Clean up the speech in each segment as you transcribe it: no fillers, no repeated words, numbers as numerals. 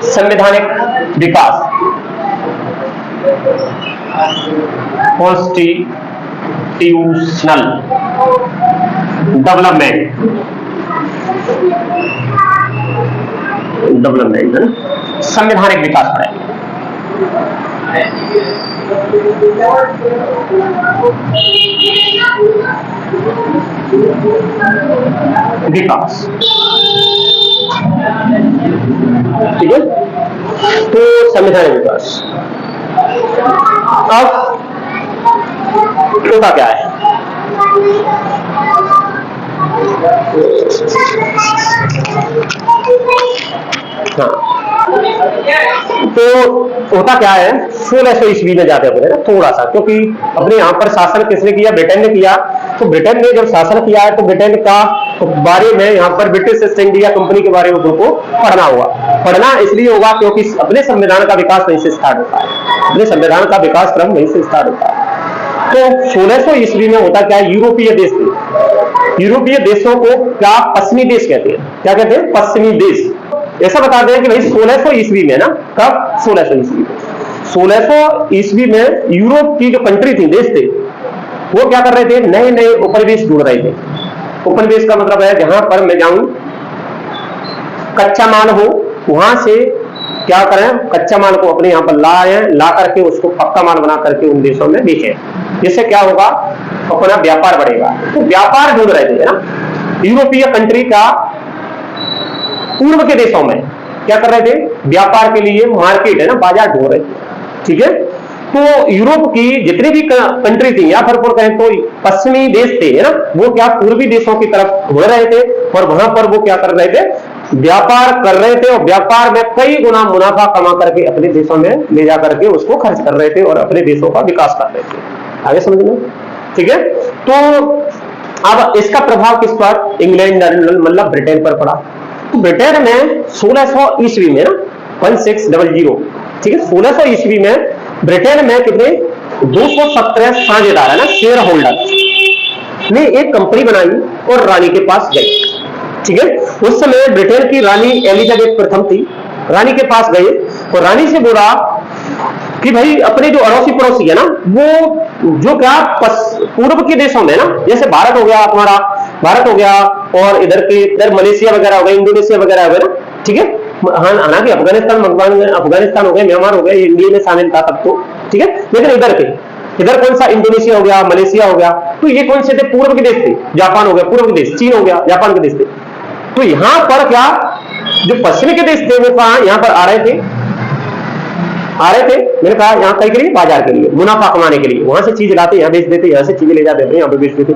संवैधानिक विकास, constitutional development संवैधानिक विकास पढ़ाएंगे। विकास, ठीक है, तो संवैधानिक विकास। अब होता क्या है, हाँ, तो होता क्या है, 1600 ईस्वी में जाते हैं ना थोड़ा सा, क्योंकि अपने यहाँ पर शासन किसने किया, ब्रिटेन ने किया। तो ब्रिटेन ने जब शासन किया है तो ब्रिटेन का बारे में यहाँ पर ब्रिटिश ईस्ट इंडिया कंपनी के बारे में उनको पढ़ना होगा। पढ़ना इसलिए होगा क्योंकि अपने संविधान का विकास वहीं से स्टार्ट होता है, अपने संविधान का विकास क्रम वहीं से स्टार्ट होता है। तो 1600 ईस्वी में होता क्या है, यूरोपीय देश थे, यूरोपीय देशों को क्या पश्चिमी देश कहते हैं, क्या कहते हैं, पश्चिमी देश। ऐसा बता दें कि भाई 1600 ईस्वी में ना, कब, 1600 ईस्वी में, 1600 ईस्वी में यूरोप की जो कंट्री थी, देश थे, वो क्या कर रहे थे, नए नए उपनिवेश ढूंढ रहे थे। उपनिवेश का मतलब है जहां पर मैं जाऊं, कच्चा माल हो, वहां से क्या करें, कच्चा माल को अपने यहाँ पर लाए, ला करके उसको पक्का माल बना करके उन देशों में बेचे। जिससे क्या होगा, अपना व्यापार बढ़ेगा। तो व्यापार ढूंढ रहे थे ना यूरोपीय कंट्री का, पूर्व के देशों में क्या कर रहे थे, व्यापार के लिए मार्केट है ना, बाजार ढूंढ रहे थे, ठीक है। तो यूरोप की जितनी भी कंट्री थी, या फिर कहें तो पश्चिमी देश थे, है ना, वो क्या पूर्वी देशों की तरफ मुड़ रहे थे और वहां पर वो क्या कर रहे थे, व्यापार कर रहे थे, और व्यापार में कई गुना मुनाफा कमा करके अपने देशों में ले जा करके उसको खर्च कर रहे थे और अपने देशों का विकास कर रहे थे। आगे समझ में, ठीक है। तो अब इसका प्रभाव किस पर, इंग्लैंड मतलब ब्रिटेन पर पड़ा। तो ब्रिटेन में 1600 ईस्वी में ना, 1600, ठीक है, 1600 ईस्वी में ब्रिटेन में कितने, 217 साझेदार है ना, शेयर होल्डर ने एक कंपनी बनाई और रानी के पास गए, ठीक है। उस समय ब्रिटेन की रानी एलिजाबेथ प्रथम थी, रानी के पास गए और रानी से बोला कि भाई अपने जो अड़ोसी पड़ोसी है ना, वो जो क्या पूर्व के देशों में ना, जैसे भारत हो गया, तुम्हारा भारत हो गया, और इधर मलेशिया वगैरह हो गया, इंडोनेशिया वगैरह हो गया ना, ठीक है। हालांकि अफगानिस्तान हो गया, म्यांमार हो गया, ये इंडिया में शामिल था तब तो, ठीक है। लेकिन इधर कौन सा, इंडोनेशिया हो गया, मलेशिया हो गया, तो ये कौन से थे, पूर्व के देश थे। जापान हो गया पूर्व के देश, चीन हो गया जापान के देश थे। तो यहां पर क्या, जो पश्चिमी के देश थे वो कहा यहाँ पर आ रहे थे, मैंने कहा यहाँ कहीं के लिए, बाजार के लिए, मुनाफा कमाने के लिए, वहां से चीज लाते यहाँ बेच देते, यहाँ से चीजें ले जाते यहाँ पे बेच देते।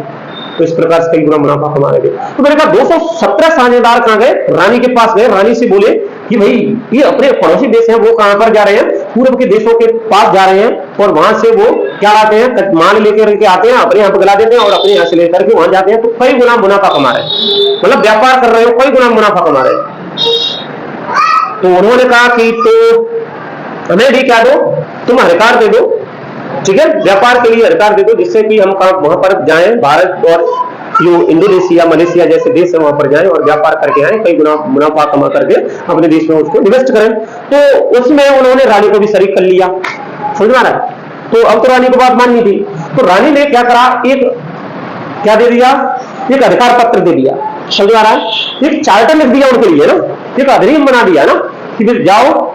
तो इस प्रकार से कई गुना मुनाफा कमा रहे थे। तो मैंने कहा 217 साझेदार कहां गए, रानी के पास गए, रानी से बोले कि भाई ये अपने पड़ोसी देश हैं, वो कहां पर जा रहे हैं, पूर्व के देशों के पास जा रहे हैं, और वहां से वो क्या लाते हैं, माल लेकर के आते हैं, अपने यहाँ पे गला देते हैं और अपने यहाँ से लेकर के वहां जाते हैं। तो कई गुना मुनाफा कमा रहे हैं, मतलब व्यापार कर रहे हो, कई गुना मुनाफा कमा रहे हैं। तो उन्होंने कहा कि तो हमें भी क्या दो, तुम अधिकार दे दो, ठीक है, व्यापार के लिए अधिकार दे दो, जिससे कि हम वहां पर जाएं, भारत और जो इंडोनेशिया मलेशिया जैसे देश है वहां पर जाएं और व्यापार करके आए, कई गुना मुनाफा कमा करके अपने देश में उसको इन्वेस्ट करें। तो उसमें उन्होंने रानी को भी शरीक कर लिया, समझ में आ रहा है। तो अब तो रानी को बात माननी थी, तो रानी ने क्या करा, एक क्या दे दिया, एक अधिकार पत्र दे दिया, समझ में आ रहा है, एक चार्टर लिख दिया उनके लिए ना, एक अधिनियम बना दिया ना कि फिर जाओ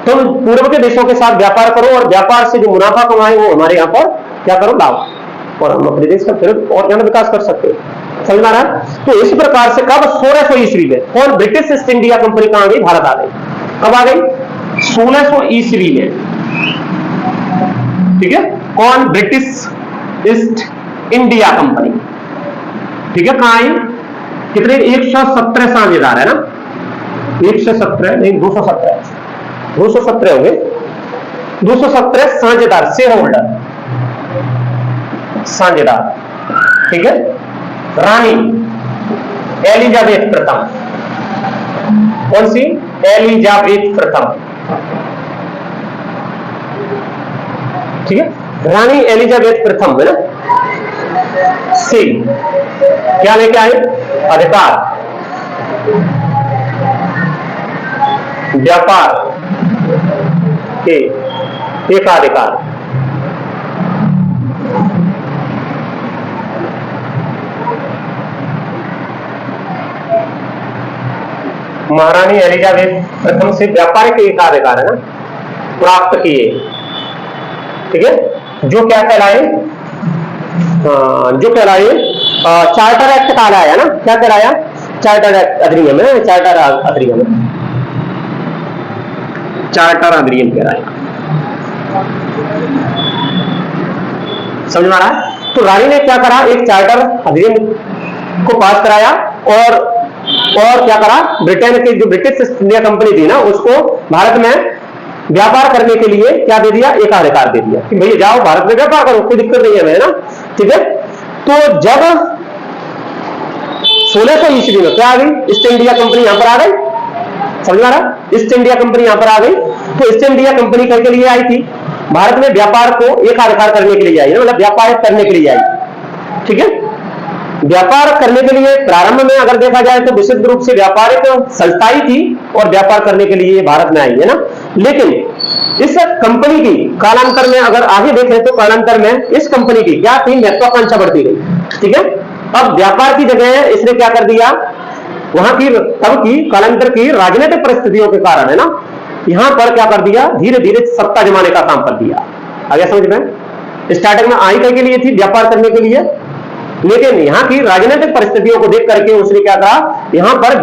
तुम पूर्व के देशों के साथ व्यापार करो और व्यापार से जो मुनाफा कमाए वो हमारे यहाँ पर क्या करो, लाओ, और हम अपने देश का फिर और ज्यादा विकास कर सकते हैं। समझ में आ रहा है। तो इस प्रकार से कब, 1600 ईस्वी में कौन, ब्रिटिश ईस्ट इंडिया कंपनी कहां गई, भारत आ गई। कब आ गई, 1600 ईस्वी में, ठीक है। कौन, ब्रिटिश ईस्ट इंडिया कंपनी, ठीक है। कहां आई, कितने, 117 साझेदार है ना, 117 नहीं, 217 हो गए, 217 साझेदार, शेयर होल्डर, साझेदार, ठीक है। रानी एलिजाबेथ प्रथम, कौन सी, एलिजाबेथ प्रथम, ठीक है, रानी एलिजाबेथ प्रथम है ना, से क्या लेके आए, अधिकार, व्यापार के एकाधिकार। महारानी एलिजाबेथ प्रथम से व्यापारिक एकाधिकार है ना प्राप्त किए, ठीक है, जो क्या कहलाए, जो कहलाए चार्टर एक्ट कहलाया ना, क्या कहलाया, चार्टर एक्ट अधिनियम है, चार्टर अधिनियम, चार्टर अधिनियम कहलाया। समझ में आ रहा है? तो रानी ने क्या करा, एक चार्टर अधिनियम को पास कराया और क्या करा, ब्रिटेन की जो ब्रिटिश ईस्ट इंडिया कंपनी थी ना उसको भारत में व्यापार करने के लिए क्या दे दिया, एकाधिकार दे दिया कि भैया जाओ भारत में व्यापार करो, कोई दिक्कत नहीं है हमें, ना, ठीक है। तो जब 1600 ईस्वी में क्या आ गई, ईस्ट इंडिया कंपनी यहां पर आ गई, समझ आ रहा, ईस्ट इंडिया कंपनी यहां पर आ गई। तो ईस्ट इंडिया कंपनी करके लिए आई थी भारत में व्यापार को एकाधिकार करने के लिए आई, मतलब व्यापार करने के लिए आई, ठीक है। व्यापार करने के लिए प्रारंभ में अगर देखा जाए तो विशुद्ध रूप से व्यापारिक संस्थाई थी और व्यापार करने के लिए भारत में आई है ना। लेकिन इस कंपनी की कालांतर में अगर आगे देखें तो कालांतर में इस कंपनी की क्या थी, महत्वाकांक्षा बढ़ती गई, ठीक है। अब व्यापार की जगह इसने क्या कर दिया, वहां की तब की कालांतर की राजनीतिक परिस्थितियों के कारण है ना, यहां पर क्या कर दिया, धीरे धीरे सत्ता जमाने का काम कर दिया। आगे समझ में, स्टार्टिंग में आई के लिए थी व्यापार करने के लिए, लेकिन यहाँ की राजनीतिक परिस्थितियों को देख करके उसने क्या कहा, यहाँ पर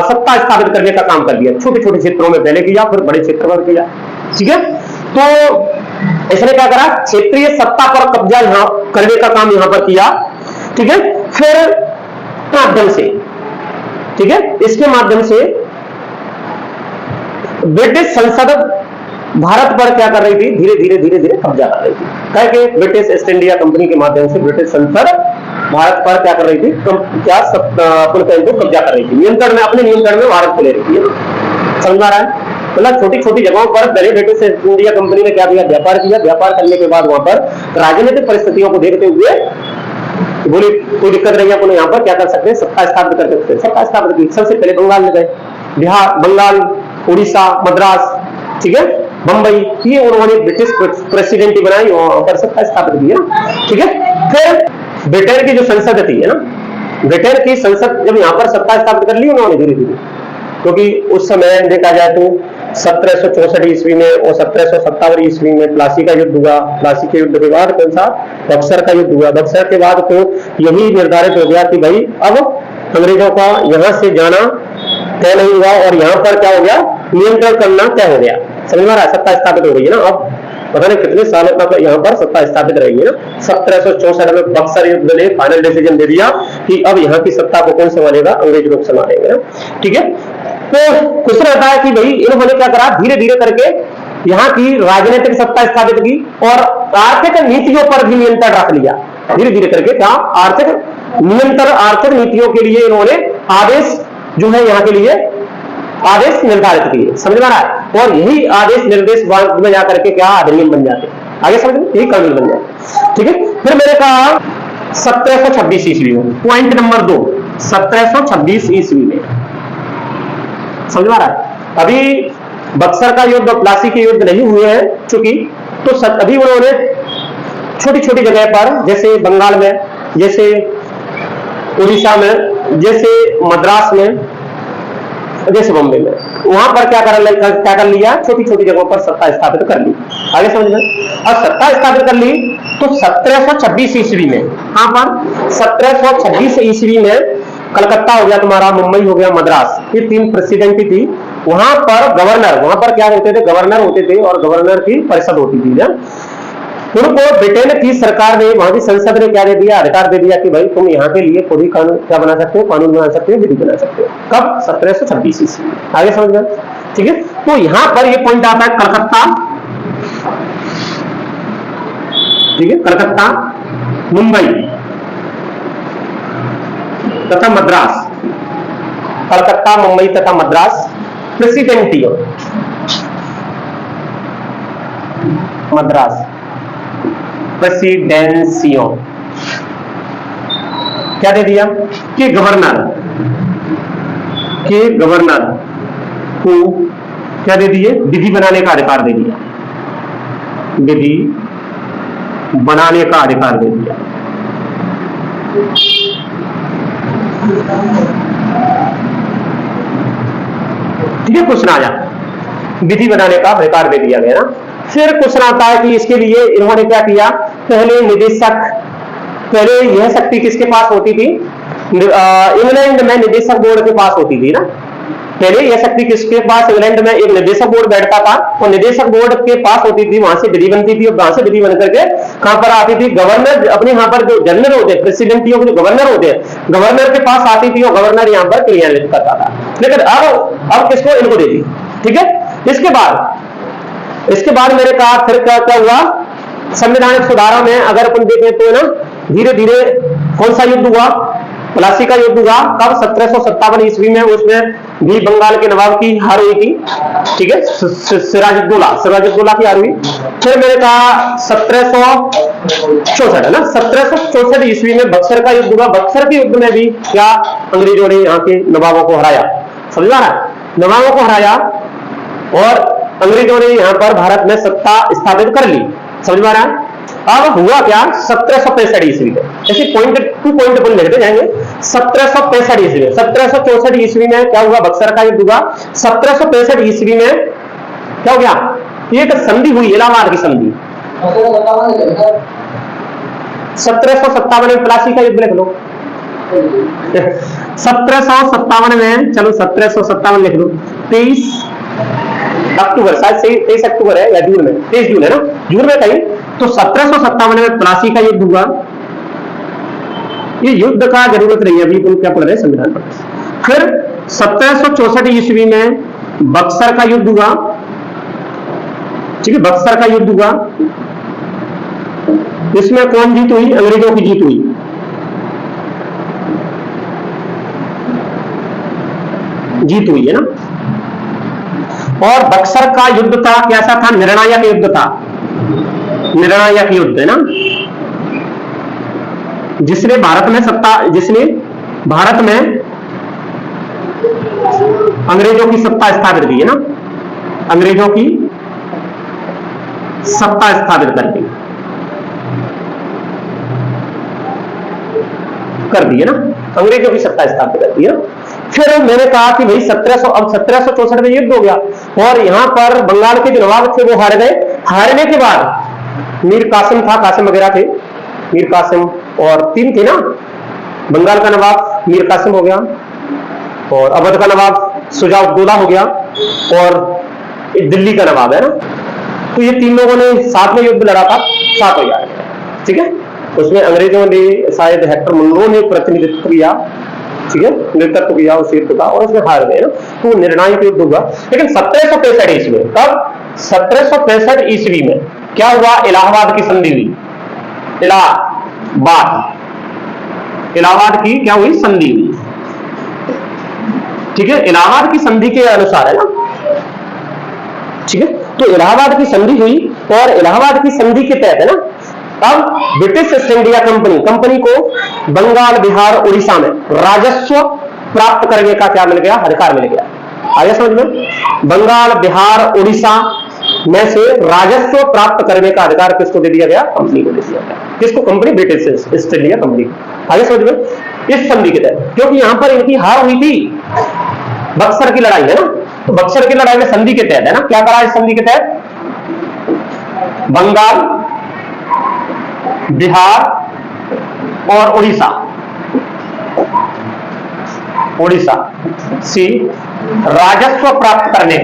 सत्ता स्थापित करने का काम कर दिया। छोटे छोटे क्षेत्रों में पहले किया, फिर बड़े क्षेत्र पर किया, ठीक है। तो इसने क्या करा, क्षेत्रीय सत्ता पर कब्जा यहाँ करने का काम यहाँ पर किया, ठीक है। फिर माध्यम से, ठीक है, इसके माध्यम से ब्रिटिश संसद भारत पर क्या कर रही थी, धीरे धीरे धीरे धीरे कब्जा कर रही थी। कह के ब्रिटिश ईस्ट इंडिया कंपनी के माध्यम से ब्रिटिश संसद भारत पर क्या कर रही थी, क्या कब्जा कर रही थी, नियंत्रण में, अपने नियंत्रण में भारत को ले रही थी। समझ आ रहा है, मतलब छोटी छोटी जगहों पर पहले ब्रिटिश ईस्ट इंडिया कंपनी ने क्या किया, व्यापार किया, व्यापार करने के बाद वहां पर राजनीतिक परिस्थितियों को देखते हुए बोले कोई दिक्कत नहीं है, अपने यहाँ पर क्या कर सकते हैं, सत्ता स्थापित कर सकते हैं। सत्ता स्थापित की, सबसे पहले बंगाल में गए, बिहार, बंगाल, उड़ीसा, मद्रास, ठीक है, बंबई, ये उन्होंने ब्रिटिश प्रेसिडेंटी बनाई, वहां पर सत्ता स्थापित की ना, ठीक है। फिर ब्रिटेन की जो संसद थी है ना, ब्रिटेन की संसद जब यहाँ पर सत्ता स्थापित कर ली उन्होंने धीरे धीरे, क्योंकि उस समय देखा जाए तो 1764 ईस्वी में और 1757 ईस्वी में प्लासी का युद्ध हुआ। प्लासी के युद्ध के बाद कौन सा, बक्सर का युद्ध हुआ। बक्सर के बाद तो यही निर्धारित हो गया कि भाई अब अंग्रेजों का यहां से जाना तय नहीं हुआ और यहाँ पर क्या हो गया, नियंत्रण करना तय हो गया। समझ में आ रहा है, सत्ता स्थापित हो गई है ना। अब पता नहीं कितने सालों तक यहाँ पर सत्ता स्थापित रहेगी ना। 1764 में बक्सर युद्ध ने फाइनल डिसीजन दे दिया कि अब यहाँ की सत्ता को कौन संभालेगा, अंग्रेज लोग संभालेंगे ना, ठीक है। तो क्वेश्चन आता है कि भाई इन्होंने क्या करा, धीरे धीरे करके यहाँ की राजनीतिक सत्ता स्थापित की और आर्थिक नीतियों पर भी नियंत्रण रख लिया। धीरे धीरे करके क्या, आर्थिक नियंत्रण, आर्थिक नीतियों के लिए इन्होंने आदेश जो है यहाँ के लिए आदेश निर्धारित किए। समझ में आ रहा है, और यही आदेश निर्देश में जाकर के क्या अधिनियम बन जाते हैं। आगे समझ में, यही कानून बन जाए, ठीक है। फिर मैंने कहा 1726 ईस्वी में, पॉइंट नंबर 2, 1726 ईस्वी में, समझ में आ रहा है। अभी बक्सर का युद्ध और प्लासी के युद्ध नहीं हुए हैं चूंकि, तो अभी उन्होंने छोटी छोटी जगह पर, जैसे बंगाल में, जैसे उड़ीसा में, जैसे मद्रास में, जैसे बॉम्बे में, वहां पर क्या कर लिया, छोटी छोटी जगहों पर सत्ता स्थापित कर ली। आगे समझ में, और सत्ता स्थापित कर ली तो 1726 ईस्वी में, यहाँ पर 1726 ईस्वी में कलकत्ता हो गया तुम्हारा, मुंबई हो गया, मद्रास, ये 3 प्रेसिडेंटी थी। वहां पर गवर्नर, वहां पर क्या होते थे, गवर्नर होते थे और गवर्नर की परिषद होती थी ना। उनको ब्रिटेन की सरकार ने, वहां की संसद ने क्या दे दिया, अधिकार दे दिया कि भाई तुम यहाँ के लिए कोई भी कानून क्या बना सकते हो, कानून बना सकते हो, विधि बना सकते हो। कब, 1726 ईस्वी। आगे समझ गए, ठीक है। तो यहां पर ये पॉइंट आता है कलकत्ता, ठीक है, कलकत्ता, मुंबई तथा मद्रास, कलकत्ता, मुंबई तथा मद्रास प्रेसिडेंटियों, मद्रास प्रेसिडेंसियों क्या दे दिया कि गवर्नर को क्या दे दिए, विधि बनाने का अधिकार दे दिया, विधि बनाने का अधिकार दे दिया। ठीक है, क्वेश्चन आया, विधि बनाने का अधिकार दे दिया गया ना। फिर क्वेश्चन आता है कि इसके लिए इन्होंने क्या किया, पहले निदेशक, पहले यह शक्ति किसके पास होती थी, इंग्लैंड में निदेशक बोर्ड के पास होती थी ना। पहले यह शक्ति किसके पास, इंग्लैंड में एक निदेशक बोर्ड बैठता था, और निदेशक बोर्ड के पास होती थी, वहां से विधि बनती थी, और वहां से विधि बन करके कहां पर आती थी, गवर्नर, अपने यहाँ पर जो जनरल होते, प्रेसिडेंट जो गवर्नर होते, गवर्नर के पास आती थी, और गवर्नर यहाँ पर क्रियान्वित करता था। लेकिन अब किसको, इनको दे दी। ठीक है, इसके बाद मेरे कहा फिर क्या क्या हुआ, संवैधानिक सुधारों में अगर अपन देखें तो ना, धीरे धीरे कौन सा युद्ध हुआ, प्लासी का युद्ध हुआ, कब, 1757 ईस्वी में। उसमें भी बंगाल के नवाब की हार हुई थी। ठीक है, सिराजुद्दौला की हार हुई। फिर मैंने कहा 1764 है ना, 1764 ईस्वी में बक्सर का युद्ध हुआ। बक्सर के युद्ध में भी क्या, अंग्रेजों ने यहाँ के नवाबों को हराया, समझा ना, नवाबों को हराया, और अंग्रेजों ने यहाँ पर भारत में सत्ता स्थापित कर ली, समझ में आ रहा है। अब हुआ क्या, 1765 ईस्वी में, ऐसे पॉइंट टू पॉइंट अपन लिखते जाएंगे। 1765 ईस्वी में, 1764 ईस्वी में क्या हुआ, बक्सर का युद्ध हुआ। 1765 ईस्वी में क्या हो गया, एक संधि हुई, इलाहाबाद की संधि। 1757 में प्लासी का युद्ध लिख लो। 1757 में, चलो 1757 लिख लो, 23 अक्टूबर, शायद 23 अक्टूबर है या जून में, 23 जून है ना, जून में कहीं। तो 1757 में प्लासी का युद्ध हुआ। ये युद्ध का जरूरत नहीं है, अभी तुम क्या पढ़ रहे हैं, संविधान पढ़। फिर 1764 ईस्वी में बक्सर का युद्ध हुआ। ठीक है, बक्सर का युद्ध हुआ। इसमें कौन जीत हुई, अंग्रेजों की जीत हुई। जीत हुई है ना। और बक्सर का युद्ध था, कैसा था, निर्णायक युद्ध था, निर्णायक युद्ध है ना, जिसने भारत में अंग्रेजों की सत्ता स्थापित की है ना, अंग्रेजों की सत्ता स्थापित कर दी है ना, अंग्रेजों की सत्ता स्थापित कर दी है। फिर मैंने कहा कि भाई 1764 में युद्ध हो गया, और यहां पर बंगाल के जो नवाब थे वो हार गए। हारने के बाद मीर कासिम था, कासिम वगैरह थे, मीर कासिम और 3 थे ना, बंगाल का नवाब मीर कासिम हो गया, और अवध का नवाब शुजा-उद-दौला हो गया, और दिल्ली का नवाब है ना। तो ये 3 लोगों ने साथ में युद्ध लड़ा था, 7 हो गया। ठीक है, उसमें अंग्रेजों ने शायद हेक्टर मुनरो ने प्रतिनिधित्व किया, ठीक है, नेतृत्व किया उस युद्ध का, और उसमें हार गए ना। तो निर्णायक युद्ध हुआ। लेकिन 1765 ईस्वी में, कब, 1765 ईस्वी में क्या हुआ, इलाहाबाद की संधि हुई। इलाहाबाद की क्या हुई, संधि हुई। ठीक है, इलाहाबाद की संधि के अनुसार है ना। ठीक है, तो इलाहाबाद की संधि हुई, और इलाहाबाद की संधि के तहत है ना, अब ब्रिटिश ईस्ट इंडिया कंपनी को बंगाल, बिहार, उड़ीसा में राजस्व प्राप्त करने का क्या मिल गया, अधिकार मिल गया। आगे समझ में, बंगाल, बिहार, उड़ीसा में से राजस्व प्राप्त करने का अधिकार किसको दे दिया गया, कंपनी को दे दिया गया। किसको, company, British east India company. आगे समझ में, इस संधि के तहत, क्योंकि यहां पर इनकी हार हुई थी, बक्सर की लड़ाई है ना, तो बक्सर की लड़ाई में संधि के तहत है ना, क्या करा इस संधि के तहत, बंगाल, बिहार और उड़ीसा से राजस्व प्राप्त करने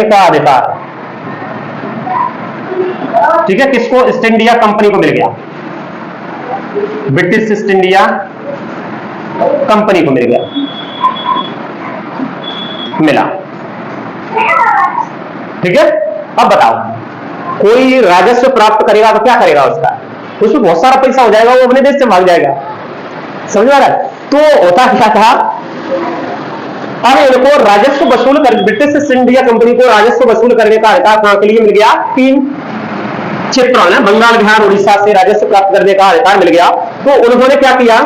का अधिकार। ठीक है, किसको, ईस्ट इंडिया कंपनी को मिल गया, ब्रिटिश ईस्ट इंडिया कंपनी को मिल गया, मिला। ठीक है, अब बताओ, कोई राजस्व प्राप्त करेगा तो क्या करेगा, उसमें बहुत सारा पैसा हो जाएगा, वो अपने देश से भाग जाएगा, समझ में आ रहा है। तो होता क्या था, अब इनको राजस्व वसूल कर, ब्रिटिश ईस्ट इंडिया कंपनी को राजस्व वसूल करने का अधिकार कहां के लिए मिल गया, 3 क्षेत्रों में, बंगाल, बिहार, उड़ीसा से राजस्व प्राप्त करने का अधिकार मिल गया। तो उन्होंने क्या किया,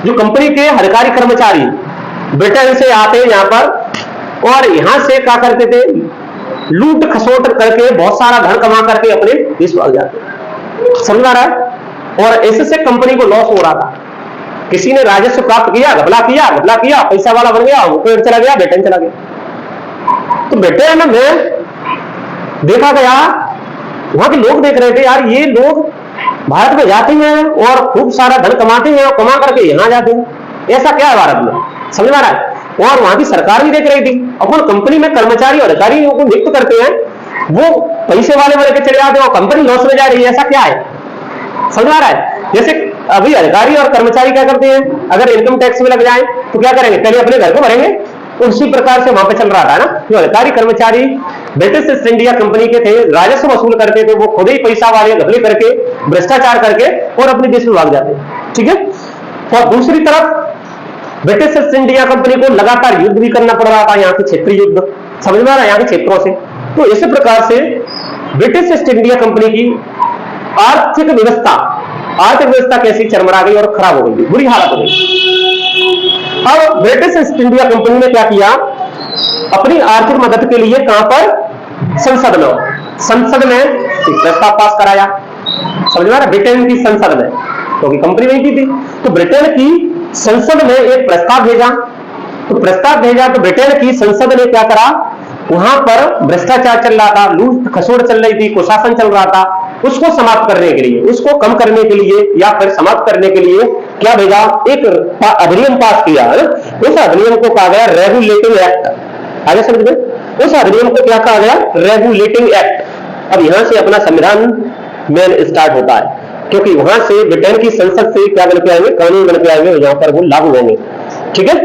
जो कंपनी के अधिकारी कर्मचारी ब्रिटेन से आते हैं यहाँ पर और यहां से क्या करते थे, लूट खसोट करके बहुत सारा धन कमा करके अपने देश भाग जाते। समझ आ रहा है। और इससे कंपनी को लॉस हो रहा था। किसी ने राजस्व प्राप्त किया, घपला किया, पैसा वाला बन गया, वो पेड़ चला गया, ब्रिटेन चला गया। तो ब्रिटेन में देखा गया, वहां के लोग देख रहे थे यार ये लोग भारत में जाते हैं और खूब सारा धन कमाते हैं और कमा करके यहां जाते हैं, ऐसा क्या है भारत में। समझ में आ रहा है। और वहां की सरकार भी देख रही थी, अपन कंपनी में कर्मचारी और अधिकारियों को नियुक्त करते हैं, वो पैसे वाले बन के चले जाते हैं और कंपनी लॉस में जा रही है, ऐसा क्या है। समझ में आ रहा है। जैसे अभी अधिकारी और कर्मचारी क्या करते हैं, अगर इनकम टैक्स में लग जाए तो क्या करेंगे, पहले अपने घर को भरेंगे। उसी प्रकार से वहां पे चल रहा था ना, जो अधिकारी कर्मचारी ब्रिटिश ईस्ट इंडिया कंपनी के थे, राजस्व वसूल करते थे, वो खुद ही पैसा वाले घपले करके, भ्रष्टाचार करके और अपने देश में भाग जाते। ठीक है। और दूसरी तरफ ब्रिटिश ईस्ट इंडिया कंपनी को लगातार युद्ध भी करना पड़ रहा था, यहाँ के क्षेत्रीय युद्ध। समझ में आ रहा है, यहाँ के क्षेत्रों से। तो इसी प्रकार से ब्रिटिश ईस्ट इंडिया कंपनी की आर्थिक व्यवस्था कैसी चरमरा गई और खराब हो गई, बुरी हालत हो गई। अब ब्रिटिश ईस्ट इंडिया कंपनी ने क्या किया, अपनी आर्थिक मदद के लिए कहां पर, संसद में एक प्रस्ताव पास कराया। समझ में आ रहा है, ब्रिटेन की संसद में, क्योंकि कंपनी नहीं की थी, तो ब्रिटेन की संसद में एक प्रस्ताव भेजा। तो ब्रिटेन की संसद ने क्या करा, वहां पर भ्रष्टाचार चल रहा था, लूट खसोट चल रही थी, कुशासन चल रहा था, उसको समाप्त करने के लिए, उसको कम करने के लिए या फिर समाप्त करने के लिए क्या भेजा, एक अधिनियम पास किया। उस अधिनियम को कहा गया रेगुलेटिंग एक्ट। आगे समझ गए। उस अधिनियम को क्या कहा गया, रेगुलेटिंग एक्ट। अब यहां से अपना संविधान मेन स्टार्ट होता है, क्योंकि वहां से ब्रिटेन की संसद से क्या बन के आएंगे, कानून बन के आएंगे, यहां पर वो लागू होंगे। ठीक है।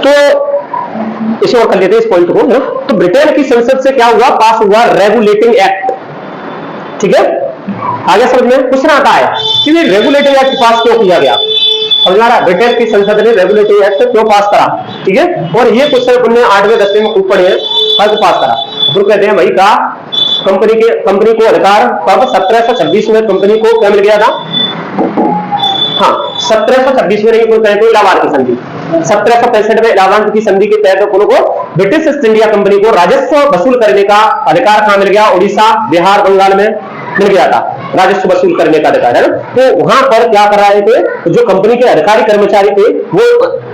तो इसे और कर लेते हैं इस पॉइंट को ना। तो ब्रिटेन की संसद से क्या हुआ, पास हुआ रेगुलेटिंग एक्ट। ठीक है। आगे समझ में प्रश्न आता है कि ये रेगुलेटिंग एक्ट पास क्यों किया गया। समझ आ रहा है, ब्रिटेन की संसद ने रेगुलेटिंग एक्ट क्यों पास करा। ठीक है। और ये क्वेश्चन अपने 8वें 10वें में खूब पढ़े हैं, कब पास करा। तो कहते हैं भाई का कंपनी को अधिकार कब, 1726 में कंपनी को क्या मिल गया था। हाँ, 1726 में नहीं, कोई कहे तो इलाहाबाद की संधि, 1765 में इलाहाबाद की संधि के तहत अपन को ब्रिटिश ईस्ट इंडिया कंपनी को राजस्व वसूल करने का अधिकार कहां मिल गया, उड़ीसा, बिहार, बंगाल में मिल गया था राजस्व वसूल करने का अधिकार, है ना। तो वहां पर क्या कर रहे थे, जो कंपनी के अधिकारी कर्मचारी थे वो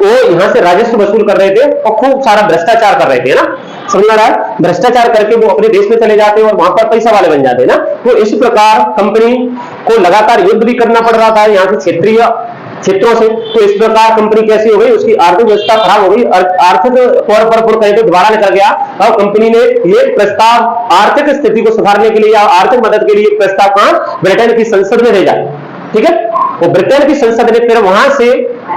यहां से राजस्व वसूल कर रहे थे और खूब सारा भ्रष्टाचार कर रहे थे, ना। समझ आ रहा है। भ्रष्टाचार करके वो अपने देश में चले जाते और वहां पर पैसा वाले बन जाते, ना। तो इस प्रकार कंपनी को लगातार युद्ध भी करना पड़ रहा था यहाँ के क्षेत्रीय क्षेत्रों से। तो इस प्रकार कंपनी कैसी हो गई, उसकी आर्थिक व्यवस्था खराब हो गई, आर्थिक तौर पर कहे तो दोबारा निकल गया। और कंपनी ने ये प्रस्ताव आर्थिक स्थिति को सुधारने के लिए या आर्थिक मदद के लिए प्रस्ताव कहां, ब्रिटेन की संसद में भेजा। ठीक है। तो ब्रिटेन की संसद ने फिर वहां से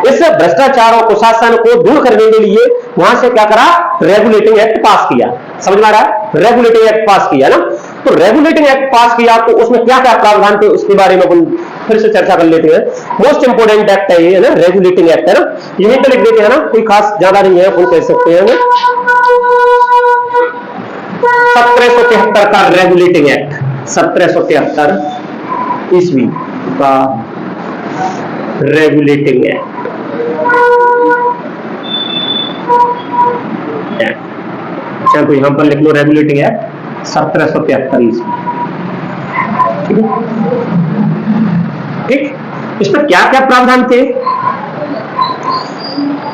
इस भ्रष्टाचार और कुशासन को दूर करने के लिए वहां से क्या करा, रेगुलेटिंग एक्ट पास किया। समझ में आ रहा है, रेगुलेटिंग एक्ट पास किया, ना। तो रेगुलेटिंग एक्ट पास किया तो उसमें क्या क्या प्रावधान थे उसके बारे में अपन फिर से चर्चा कर लेते हैं। मोस्ट इंपोर्टेंट एक्ट है ये, ना, रेगुलेटिंग एक्ट, है ना। यही तो लिख देते हैं ना, कोई खास ज्यादा नहीं है, अपन कह सकते हैं 1773 का रेगुलेटिंग एक्ट, 1773 ईस्वी का रेगुलेटिंग एक्ट। अच्छा, तो यहां पर लिख लो रेगुलेटिंग एक्ट 1773 ईस्वी। ठीक है। ठीक, इसमें क्या क्या प्रावधान थे।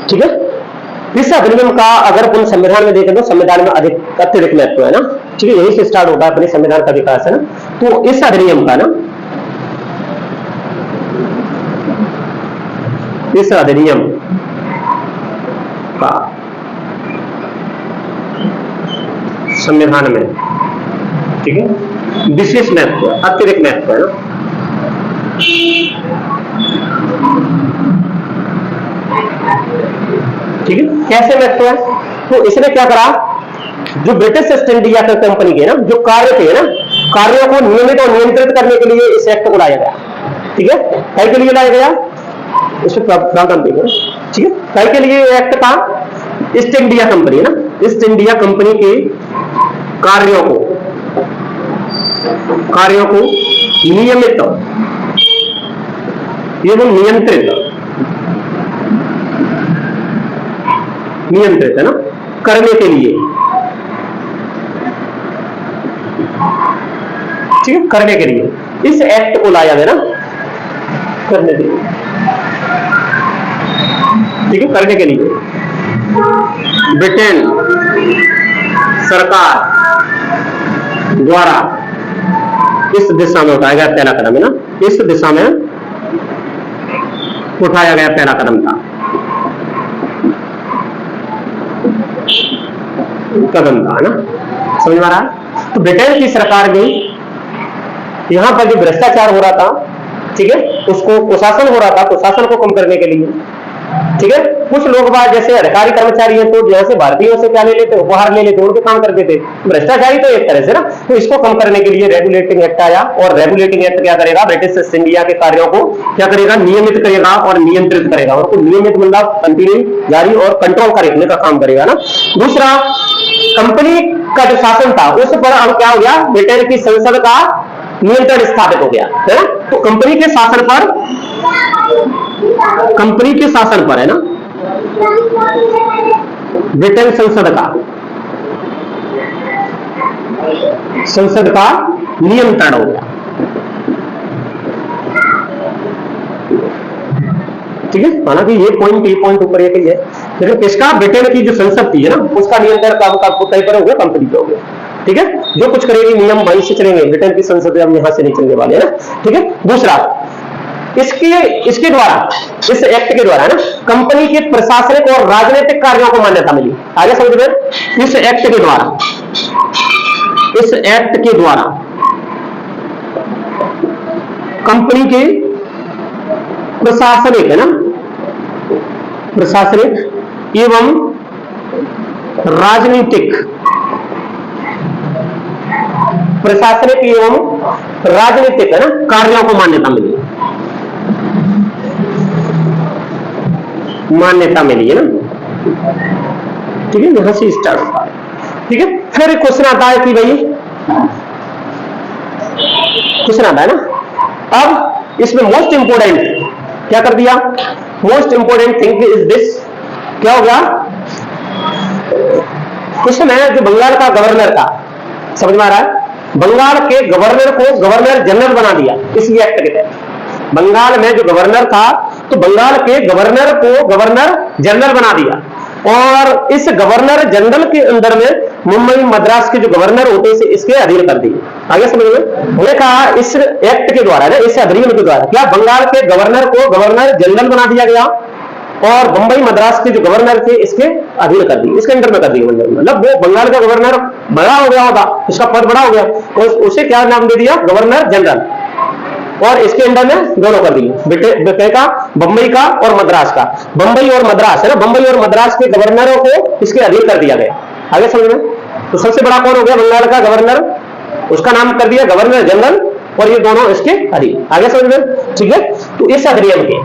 ठीक है। इस अधिनियम का अगर अपन संविधान में देखें तो संविधान में अत्यधिक महत्व है, ना। ठीक है। यही से स्टार्ट होता है अपने संविधान का विकास, है ना। तो इस अधिनियम का, ना, इस अधिनियम का संविधान में, ठीक है, विशेष महत्व, अत्यधिक महत्व है, ना। ठीक है। कैसे महत्व है, तो इसने क्या करा, जो ब्रिटिश ईस्ट इंडिया कंपनी के, ना, जो कार्य थे, ना, कार्यों को नियमित और नियंत्रित करने के लिए इस एक्ट को लाया गया। ठीक है। कई के लिए लाया गया, इसमें प्रावधान देखें। ठीक है। कई के लिए एक्ट था, ईस्ट इंडिया कंपनी, है ना, ईस्ट इंडिया कंपनी के कार्यों को नियमित एवं नियंत्रित नियंत्रित, है ना, करने के लिए, ठीक है, करने के लिए इस एक्ट को लाया गया ना, करने के लिए, ठीक है, करने के लिए ब्रिटेन सरकार द्वारा इस दिशा में उठाया गया पहला कदम, है ना, इस दिशा में उठाया गया पहला कदम था, है ना, समझ में आ रहा है। तो ब्रिटेन की सरकार भी यहां पर जो भ्रष्टाचार हो रहा था, ठीक है, उसको कुशासन हो रहा था, कुशासन को कम करने के लिए, ठीक है, कुछ लोग बात जैसे अधिकारी कर्मचारी हैं तो जैसे भारतीयों से क्या ले लेते, उपहार ले लेते, उनके काम करते थे, भ्रष्टाचारी तो एक तरह से ना, तो इसको कम करने के लिए रेगुलेटिंग एक्ट आया, और रेगुलेटिंग एक्ट क्या करेगा, ब्रिटिश ईस्ट इंडिया के कार्यों को क्या करेगा, नियमित करेगा और नियंत्रित करेगा, और नियमित मतलब कंटिन्यू जारी और कंट्रोल करने का काम करेगा ना। दूसरा, कंपनी का जो शासन था उस पर अब क्या हो गया, ब्रिटेन की संसद का नियंत्रण स्थापित हो गया, है ना। तो कंपनी के शासन पर है ना, ब्रिटेन संसद का नियंत्रण हो गया, ठीक है। हालांकि ये पॉइंट ऊपर एक ही है, लेकिन किसका, ब्रिटेन की जो संसद थी, है ना, उसका नियंत्रण कहीं पर हो गया, कंपनी पे हो गया, ठीक है। जो कुछ करेगी नियम वहीं से चलेंगे, ब्रिटेन की संसद हम यहां से नहीं चलने वाले, है ना, ठीक है। दूसरा, इसके द्वारा, इस एक्ट के द्वारा ना, कंपनी के प्रशासनिक और राजनीतिक कार्यों को मान्यता मिली। आगे समझ में, इस एक्ट के द्वारा कंपनी के प्रशासनिक, है ना, प्रशासनिक एवं राजनीतिक है ना, कार्यों को मान्यता मिली, है ना, ठीक है। यहां से स्टार्ट होता है, ठीक है। फिर क्वेश्चन आता है कि भाई, क्वेश्चन आता है ना, अब इसमें मोस्ट इंपोर्टेंट क्या कर दिया, most important thing is this, क्या हो गया, क्वेश्चन है जो बंगाल का गवर्नर था, समझ में आ रहा है, बंगाल के गवर्नर को गवर्नर जनरल बना दिया इस एक्ट के तहत। बंगाल में जो गवर्नर था, तो बंगाल के गवर्नर को गवर्नर जनरल बना दिया, और इस गवर्नर जनरल के अंदर में मुंबई मद्रास के जो गवर्नर होते हैं इसके अधीन कर दिए। आगे समझ में, उन्होंने कहा इस एक्ट के द्वारा, इस अधिनियम के द्वारा क्या, बंगाल के गवर्नर को गवर्नर जनरल बना दिया गया, और मुंबई मद्रास के जो गवर्नर थे इसके अधीन कर दिए, इसके अंडर में कर दिए, मतलब वो बंगाल का गवर्नर बड़ा हो गया होता, उसका पद बड़ा हो गया, और उसे क्या नाम दे दिया, गवर्नर जनरल, और इसके अंडर में दोनों कर दिए, ब्रिटेन का, बंबई का और मद्रास का, बंबई और मद्रास, है ना, बंबई और मद्रास के गवर्नरों को इसके अधीन कर दिया गया। आगे समझ में, तो सबसे बड़ा कौन हो गया, बंगाल का गवर्नर, उसका नाम कर दिया गवर्नर जनरल, और ये दोनों इसके अधीन। आगे समझ में, ठीक है। तो इस अधिनियम के,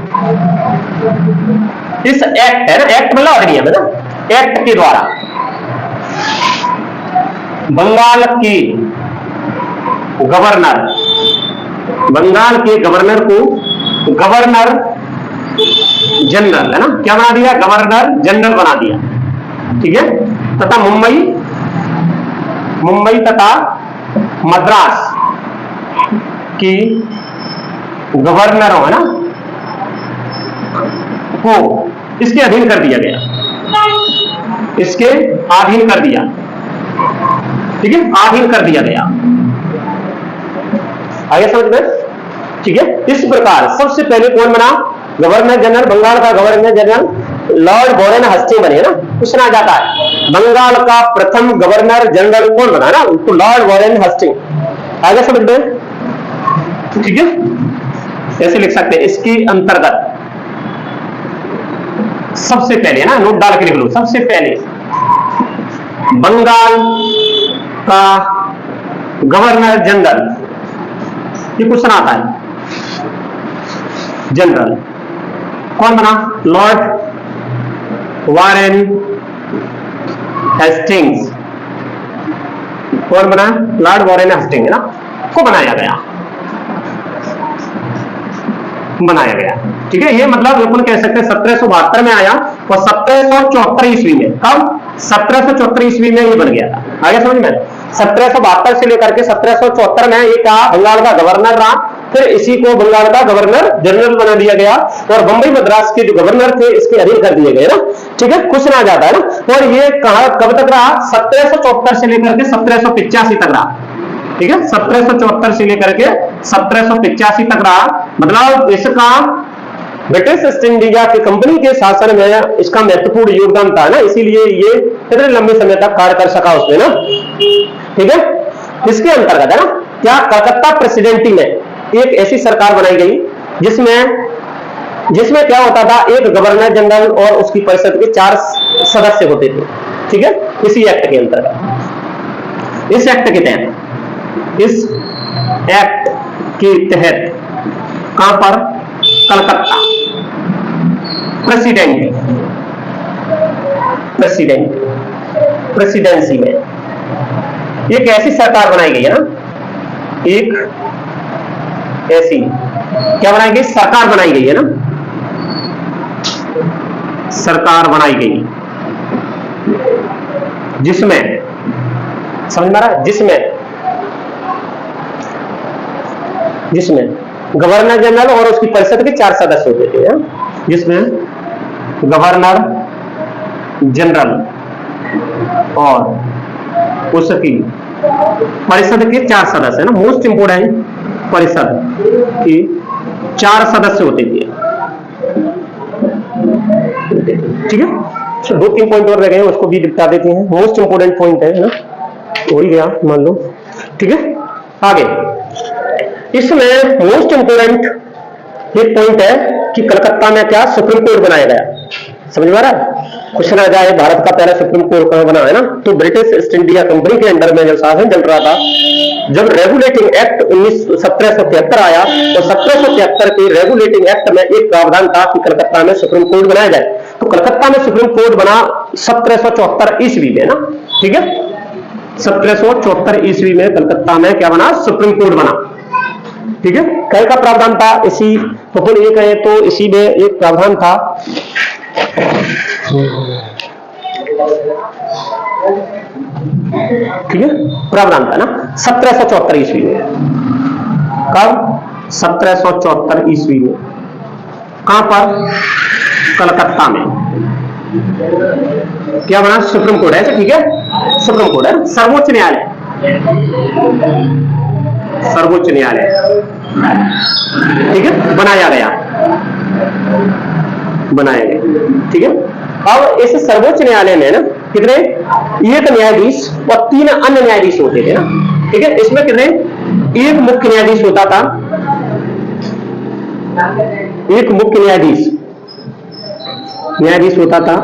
इस एक्ट, है ना, एक्ट मतलब अधिनियम, है ना, एक्ट के द्वारा बंगाल के गवर्नर को गवर्नर जनरल, है ना, क्या बना दिया, गवर्नर जनरल बना दिया, ठीक है, तथा मुंबई तथा मद्रास की गवर्नरों, है ना, को इसके अधीन कर दिया गया, इसके अधीन कर दिया, ठीक है, अधीन कर दिया गया। आगे समझ में, ठीक है। इस प्रकार सबसे पहले कौन बना, गवर्नर जनरल, बंगाल का गवर्नर जनरल लॉर्ड वॉरेन हस्टिंग बने, ना, पूछना जाता है बंगाल का प्रथम गवर्नर जनरल कौन बना, ना, तो लॉर्ड वॉरेन हस्टिंग। आगे समझ में, ठीक है, ऐसे लिख सकते हैं, इसके अंतर्गत सबसे पहले, ना, नोट डाल के लिख लो, सबसे पहले बंगाल का गवर्नर जनरल, ये क्वेश्चन आता है, जनरल कौन बना, लॉर्ड वॉरेन हेस्टिंग्स, कौन बना, लॉर्ड वॉरेन हेस्टिंग, है ना, को बनाया गया, ठीक है। ये मतलब अपन कह सकते हैं 1772 में आया, और 1774 ईस्वी में, कब 1774 ईस्वी में ये बन गया था। आगे समझ में, 1772 से लेकर के 1774 में ये कहा बंगाल का गवर्नर रहा, फिर इसी को बंगाल का गवर्नर जनरल बना दिया गया और बंबई मद्रास के जो गवर्नर थे इसके अधीन कर दिए गए ना, ठीक है, कुछ ना जाता है ना। और ये कहा कब तक रहा, 1774 से लेकर के 1785 तक रहा, ठीक है, 1774 से लेकर के 1785 तक रहा। मतलब इसका ब्रिटिश ईस्ट इंडिया की कंपनी के शासन में इसका महत्वपूर्ण योगदान था ना, इसीलिए ये इतने लंबे समय तक कार्य कर सका उसमें ना, ठीक है। इसके अंतर्गत है ना क्या कलकत्ता प्रेसिडेंटी में एक ऐसी सरकार बनाई गई जिसमें क्या होता था, एक गवर्नर जनरल और उसकी परिषद के 4 सदस्य होते थे, ठीक है, इसी एक्ट के अंतर्गत। इस एक्ट के तहत कहां पर, कलकत्ता प्रेसिडेंसी में एक ऐसी सरकार बनाई गई है ना, एक ऐसी क्या बनाई गई, सरकार बनाई गई है ना, सरकार बनाई गई जिसमें, समझ में आ रहा है, जिसमें गवर्नर जनरल और उसकी परिषद के 4 सदस्य होते थे, जिसमें गवर्नर जनरल और उसकी परिषद के 4 सदस्य है ना, मोस्ट इंपोर्टेंट, परिषद की 4 सदस्य होते थे, ठीक है। 2-3 पॉइंट और रह गए उसको भी निपटा देते हैं, मोस्ट इंपोर्टेंट पॉइंट है ना, हो ही गया मान लो, ठीक है। आगे इसमें मोस्ट इंपोर्टेंट एक पॉइंट है कि कलकत्ता में क्या सुप्रीम कोर्ट बनाया गया, समझ में आ रहा है। कुछ ना जाए भारत का पहला सुप्रीम कोर्ट कहां बना है ना, तो ब्रिटिश ईस्ट इंडिया कंपनी के अंडर में जब शासन चल रहा था, जब रेगुलेटिंग एक्ट 1773 आया तो 1773 के रेगुलेटिंग एक्ट में एक प्रावधान था कि कलकत्ता में सुप्रीम कोर्ट बनाया जाए। तो कलकत्ता में सुप्रीम कोर्ट बना 1774 ईस्वी में ना, ठीक है, 1774 ईस्वी में कलकत्ता में क्या बना, सुप्रीम कोर्ट बना, ठीक है। कल का प्रावधान था इसी, तो फिर ये कहे तो इसी में एक प्रावधान था, ठीक है, प्रावधान था ना 1774 ईस्वी में, कब 1774 ईस्वी में, कहां पर, कलकत्ता में क्या बना, सुप्रीम कोर्ट है, ठीक है, सुप्रीम कोर्ट है, सर्वोच्च न्यायालय, सर्वोच्च न्यायालय, ठीक है, बनाया गया, ठीक है। अब इस सर्वोच्च न्यायालय में ना कितने, एक न्यायाधीश और 3 अन्य न्यायाधीश होते थे ना, ठीक है। इसमें कितने, एक मुख्य न्यायाधीश होता था, एक मुख्य न्यायाधीश होता था,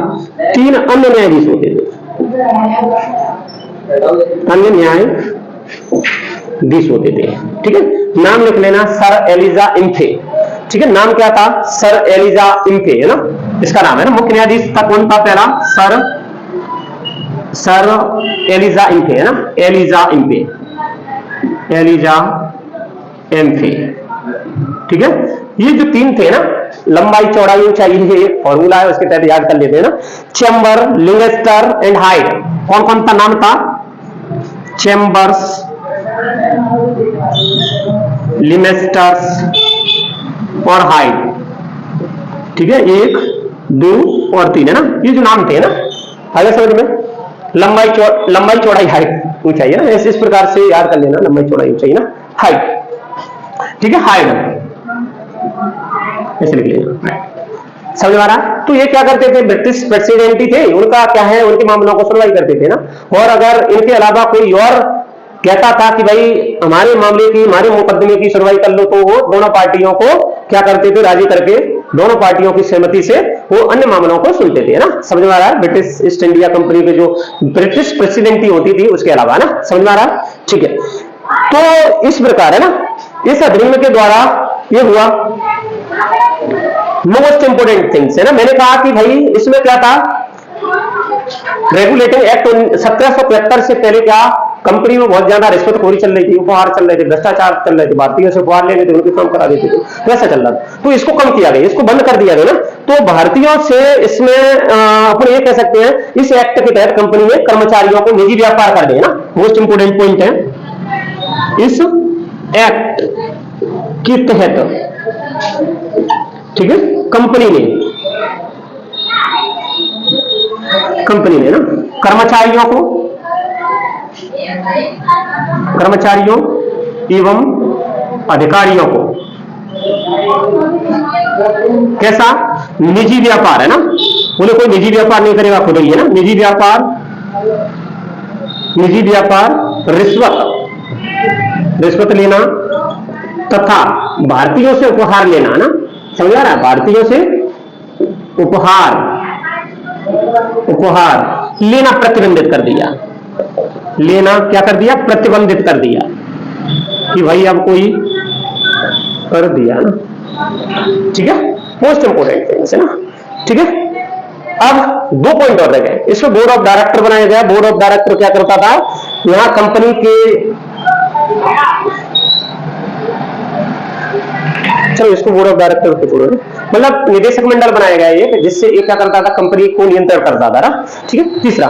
3 अन्य न्यायाधीश होते थे, अन्य न्यायाधीश होते थे, ठीक है। नाम लिख लेना, सर एलिजा इम्फे, ठीक है, नाम क्या था, सर एलिजा इम्फे है ना, इसका नाम है ना। मुख्य न्यायाधीश था कौन था पहला, सर एलिजा इम्फे है ना, एलिजा इम्फे, ठीक है। ये जो 3 थे ना, लंबाई चौड़ाई ऊंचाई, ये एक फॉर्मूला है उसके तहत याद कर लेते हैं ना, चेम्बर, लिंगस्टर एंड हाइट, कौन कौन सा नाम था, चेम्बर्स, लिमेस्टर्स और हाइट, ठीक है, 1, 2 और 3 है ना, ये जो नाम थे ना, आगे समझ में, लंबाई चौड़ाई हाइट ऊंचाई है ना, इस प्रकार से याद कर लेना, लंबाई चौड़ाई ऊंचाई ना, हाइट, ठीक है, हाइट ऐसे लिख लेना, समझ आ रहा। तो ये क्या करते थे, ब्रिटिश प्रेसिडेंटी थे, उनका क्या है, उनके मामलों को सुनवाई करते थे ना। और अगर इनके अलावा कोई और कहता था कि भाई हमारे मामले की, हमारे मुकदमे की सुनवाई कर लो, तो वो दोनों पार्टियों को क्या करते थे, राजी करके दोनों पार्टियों की सहमति से वो अन्य मामलों को सुनते थे ना, समझ में आ रहा है। ब्रिटिश ईस्ट इंडिया कंपनी के जो ब्रिटिश प्रेसिडेंटी होती थी उसके अलावा ना, समझ में आ रहा है, ठीक है। तो इस प्रकार है ना, इस अधिनियम के द्वारा ये हुआ मोस्ट इंपोर्टेंट थिंग्स है ना। मैंने कहा कि भाई इसमें क्या था, रेगुलेटिंग एक्ट 1775 से पहले क्या कंपनी में बहुत ज्यादा रिश्वतखोरी चल रही थी, उपहार चल रहे थे, भ्रष्टाचार चल रहे थे, भारतीयों से उपहार लेने थे, उनके काम करा देते थे, वैसा चल रहा था। तो इसको कम किया गया, इसको बंद कर दिया गया ना। तो भारतीयों से इसमें अपन ये कह सकते हैं, इस एक्ट के तहत कंपनी ने कर्मचारियों को निजी व्यापार कर दिया ना। मोस्ट इंपोर्टेंट पॉइंट है, इस एक्ट के तहत, ठीक है, कंपनी ने ना कर्मचारियों एवं अधिकारियों को कैसा निजी व्यापार है ना, बोले कोई निजी व्यापार नहीं करेगा, खुद ही है ना, निजी व्यापार रिश्वत लेना तथा भारतीयों से उपहार लेना ना, समझ आ रहा है, भारतीयों से उपहार लेना प्रतिबंधित कर दिया। लेना क्या कर दिया, प्रतिबंधित कर दिया कि भाई अब कोई कर दिया ना, ठीक है, मोस्ट इंपोर्टेंट थिंग्स है ना, ठीक है। अब 2 पॉइंट और रह गए, इसमें बोर्ड ऑफ डायरेक्टर बनाया गया। बोर्ड ऑफ डायरेक्टर क्या करता था, यहां कंपनी के, चलो इसको बोर्ड ऑफ डायरेक्टर के बोलो, मतलब निदेशक मंडल बनाया गया ये, जिससे ये क्या करता था, कंपनी को नियंत्रण करता था ना, ठीक है। तीसरा,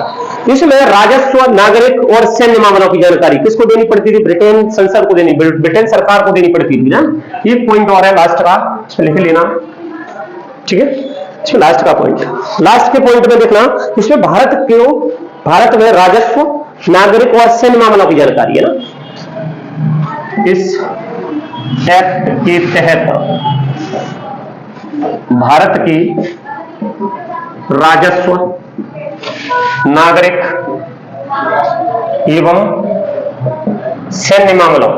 इसमें राजस्व, नागरिक और सैन्य मामलों की जानकारी किसको देनी पड़ती थी, ब्रिटेन संसद को ब्रिटेन सरकार को देनी पड़ती थी ना। ये पॉइंट और है लास्ट का, लिख लेना, ठीक है। इसमें लास्ट का पॉइंट, लास्ट के पॉइंट में देखना, इसमें भारत में राजस्व, नागरिक और सैन्य मामलों की जानकारी है ना। इस एक्ट के तहत भारत की राजस्व, नागरिक एवं सैन्य मामलों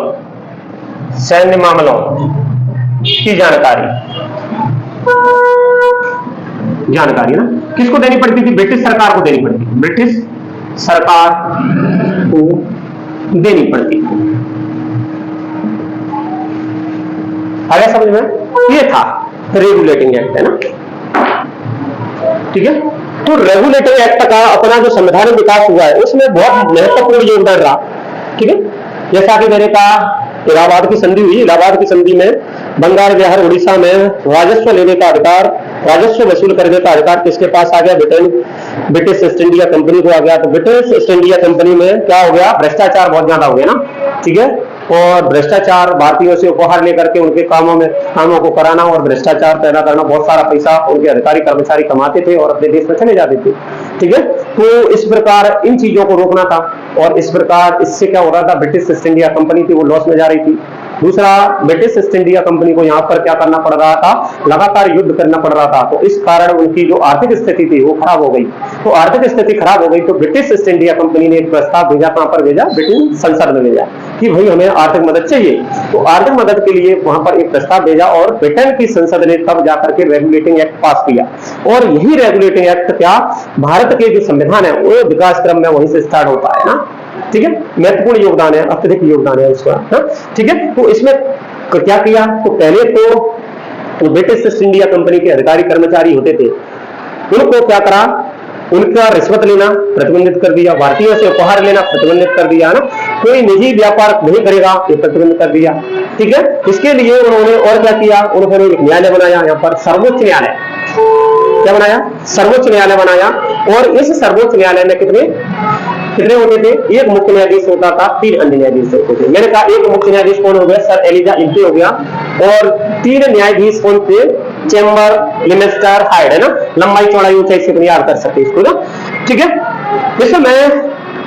की जानकारी ना किसको देनी पड़ती थी, ब्रिटिश सरकार को देनी पड़ती थी, ब्रिटिश सरकार को देनी पड़ती थी। आगे समझ में, ये था रेगुलेटिंग एक्ट है ना, ठीक है। तो रेगुलेटिंग एक्ट का अपना जो संवैधानिक विकास हुआ है, उसमें बहुत महत्वपूर्ण योगदान रहा, ठीक है। जैसा कि मैंने कहा, इलाहाबाद की संधि हुई, इलाहाबाद की संधि में बंगाल, बिहार, उड़ीसा में राजस्व लेने का अधिकार, राजस्व वसूल करने का अधिकार किसके पास आ गया, ब्रिटिश ईस्ट इंडिया कंपनी को आ गया। तो ब्रिटिश ईस्ट इंडिया कंपनी में क्या हो गया, भ्रष्टाचार बहुत ज्यादा हो गया ना, ठीक है। और भ्रष्टाचार, भारतीयों से उपहार लेकर के उनके कामों को कराना और भ्रष्टाचार पैदा करना, बहुत सारा पैसा उनके अधिकारी कर्मचारी कमाते थे और अपने देश में चले जाते थे, ठीक है। तो इस प्रकार इन चीजों को रोकना था, और इस प्रकार इससे क्या हो रहा था, ब्रिटिश ईस्ट इंडिया कंपनी थी वो लॉस में जा रही थी। दूसरा, ब्रिटिश ईस्ट इंडिया कंपनी को यहाँ पर क्या करना पड़ रहा था, लगातार युद्ध करना पड़ रहा था, तो इस कारण उनकी जो आर्थिक स्थिति थी वो खराब हो गई। तो आर्थिक स्थिति खराब हो गई तो ब्रिटिश ईस्ट इंडिया कंपनी ने एक प्रस्ताव भेजा, कहां पर भेजा, ब्रिटिश संसद में भेजा कि भाई हमें आर्थिक मदद चाहिए। तो आर्थिक मदद के लिए वहां पर एक प्रस्ताव भेजा, और ब्रिटेन की संसद ने तब जाकर के रेगुलेटिंग एक्ट पास किया। और यही रेगुलेटिंग एक्ट क्या, भारत के जो संविधान है वो विकास क्रम में वहीं से स्टार्ट होता है ना, ठीक है। महत्वपूर्ण योगदान है, अत्यधिक योगदान है उसका, ठीक है। तो इसमें क्या किया, तो पहले तो ब्रिटिश ईस्ट इंडिया कंपनी के अधिकारी कर्मचारी होते थे, उनको क्या करा, उनका रिश्वत लेना प्रतिबंधित कर दिया, भारतीयों से उपहार लेना प्रतिबंधित कर दिया ना, कोई निजी व्यापार नहीं करेगा ये प्रतिबंधित कर दिया, ठीक है। इसके लिए उन्होंने और क्या किया, उन्होंने एक न्यायालय बनाया, यहाँ पर सर्वोच्च न्यायालय, क्या बनाया, सर्वोच्च न्यायालय बनाया। और इस सर्वोच्च न्यायालय में कितने होते थे, एक मुख्य न्यायाधीश होता था, 3 अन्य न्यायाधीश होते थे। मैंने कहा एक मुख्य न्यायाधीश कौन हो गया, सर एलिजा इल्टे हो गया, और 3 न्यायाधीश कौन थे, चैम्बर, लिमिस्टर, हाइड, है ना, लंबाई चौड़ाई ऊंचाई से याद कर सकते इसको ना, ठीक है। इसमें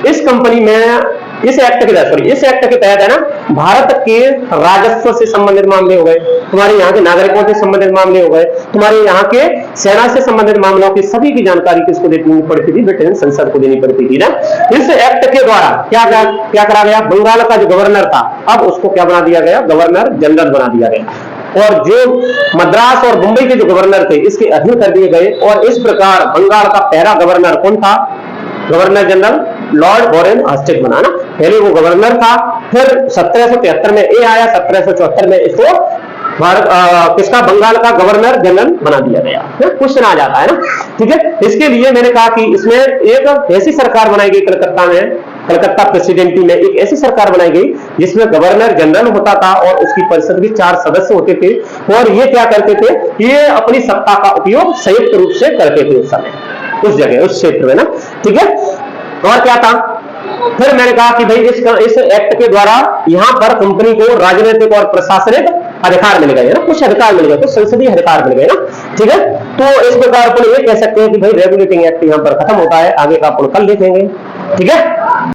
इस कंपनी में इस एक्ट के तहत है ना, भारत के राजस्व से संबंधित मामले हो गए, तुम्हारे यहाँ के नागरिकों से संबंधित मामले हो गए, तुम्हारे यहाँ के सेना से संबंधित मामलों की सभी की जानकारी किसको देनी पड़ती थी, ब्रिटेन संसद को देनी पड़ती थी ना। इस एक्ट के द्वारा क्या करा गया, बंगाल का जो गवर्नर था अब उसको क्या बना दिया गया, गवर्नर जनरल बना दिया गया, और जो मद्रास और मुंबई के जो गवर्नर थे इसके अधीन कर दिए गए। और इस प्रकार बंगाल का पहला गवर्नर कौन था, governor general Lord Warren Hastings बना ना, पहले वो गवर्नर था, फिर 1773 में ए आया, 1774 में इसको किसका, बंगाल का गवर्नर जनरल बना दिया गया। क्वेश्चन आ जाता है ना, ठीक है। इसके लिए मैंने कहा कि इसमें एक ऐसी सरकार बनाई गई कलकत्ता में, कलकत्ता प्रेसिडेंटी में एक ऐसी सरकार बनाई गई जिसमें गवर्नर जनरल होता था और उसकी परिषद भी 4 सदस्य होते थे, और ये क्या करते थे, ये अपनी सत्ता का उपयोग संयुक्त रूप से करते थे उस समय, उस जगह, उस क्षेत्र में ना, ठीक है। और क्या था, फिर मैंने कहा कि भाई इस एक्ट के द्वारा यहां पर कंपनी को राजनीतिक और प्रशासनिक अधिकार मिल गए ना, कुछ अधिकार मिल गए, कुछ संसदीय अधिकार मिल गए ना, ठीक है। तो इस प्रकार अपन ये कह सकते हैं कि भाई रेगुलेटिंग एक्ट यहां पर खत्म होता है, आगे का अपन कल देखेंगे, ठीक है।